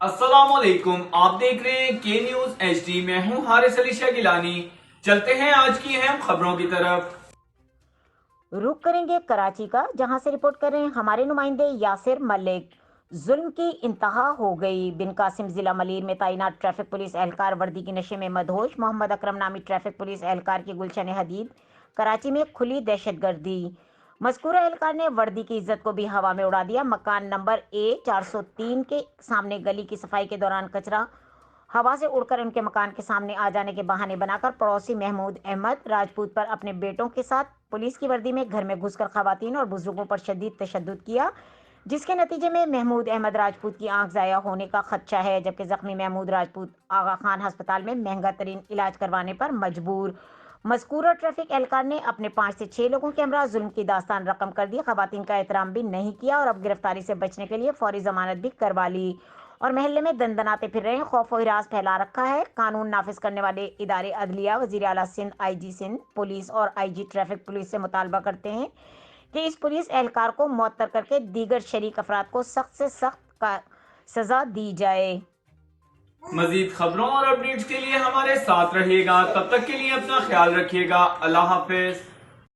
अस्सलाम वालेकुम, आप देख रहे हैं के न्यूज HD। मैं हूं हारिस अली शाह गिलानी। चलते हैं आज की अहम खबरों की तरफ। रुक करेंगे कराची का, जहां से रिपोर्ट कर रहे हैं हमारे नुमाइंदे यासिर मलिक। जुल्म की इंतहा हो गई। बिन कासिम जिला मलीर में तैनात ट्रैफिक पुलिस एहलकार वर्दी के नशे में मदहोश। मोहम्मद अकरम नामी ट्रैफिक पुलिस एहलकार की गुलशन हदीद कराची में खुली दहशतगर्दी। मज़कूरा एहलकार ने वर्दी की इज्जत को भी हवा में उड़ा दिया। मकान नंबर A403 के सामने गली की सफाई के दौरान कचरा हवा से उड़कर उनके मकान के सामने आ जाने के बहाने बनाकर पड़ोसी महमूद अहमद राजपूत पर अपने बेटों के साथ पुलिस की वर्दी में घर में घुसकर खवातीन और बुजुर्गों पर शदीद तशद्दुद किया, जिसके नतीजे में महमूद अहमद राजपूत की आंख ज़ाया होने का खदशा है, जबकि जख्मी महमूद राजपूत आगा खान अस्पताल में महंगा तरीन इलाज करवाने पर मजबूर। मज़कूरा ट्रैफिक एहलकार ने अपने 5 से 6 लोगों के हमरा जुल्म की दास्तान रकम कर दी, खवातीन का एहतराम भी नहीं किया और अब गिरफ्तारी से बचने के लिए फौरी जमानत भी करवा ली और महल्ले में दंदनाते फिर रहे हैं। खौफ और हिरास फैला रखा है। कानून नाफिज करने वाले इदारे अदलिया, वजीर आला सिंध, IG सिंध, पुलिस और IG ट्रैफिक पुलिस से मुतालबा करते हैं कि इस पुलिस एहलकार को मुअत्तर करके दीगर शरीक अफराद को सख्त से सख्त सजा दी जाए। मजीद खबरों और अपडेट्स के लिए हमारे साथ रहिएगा। तब तक के लिए अपना ख्याल रखिएगा। अल्लाह हाफिज।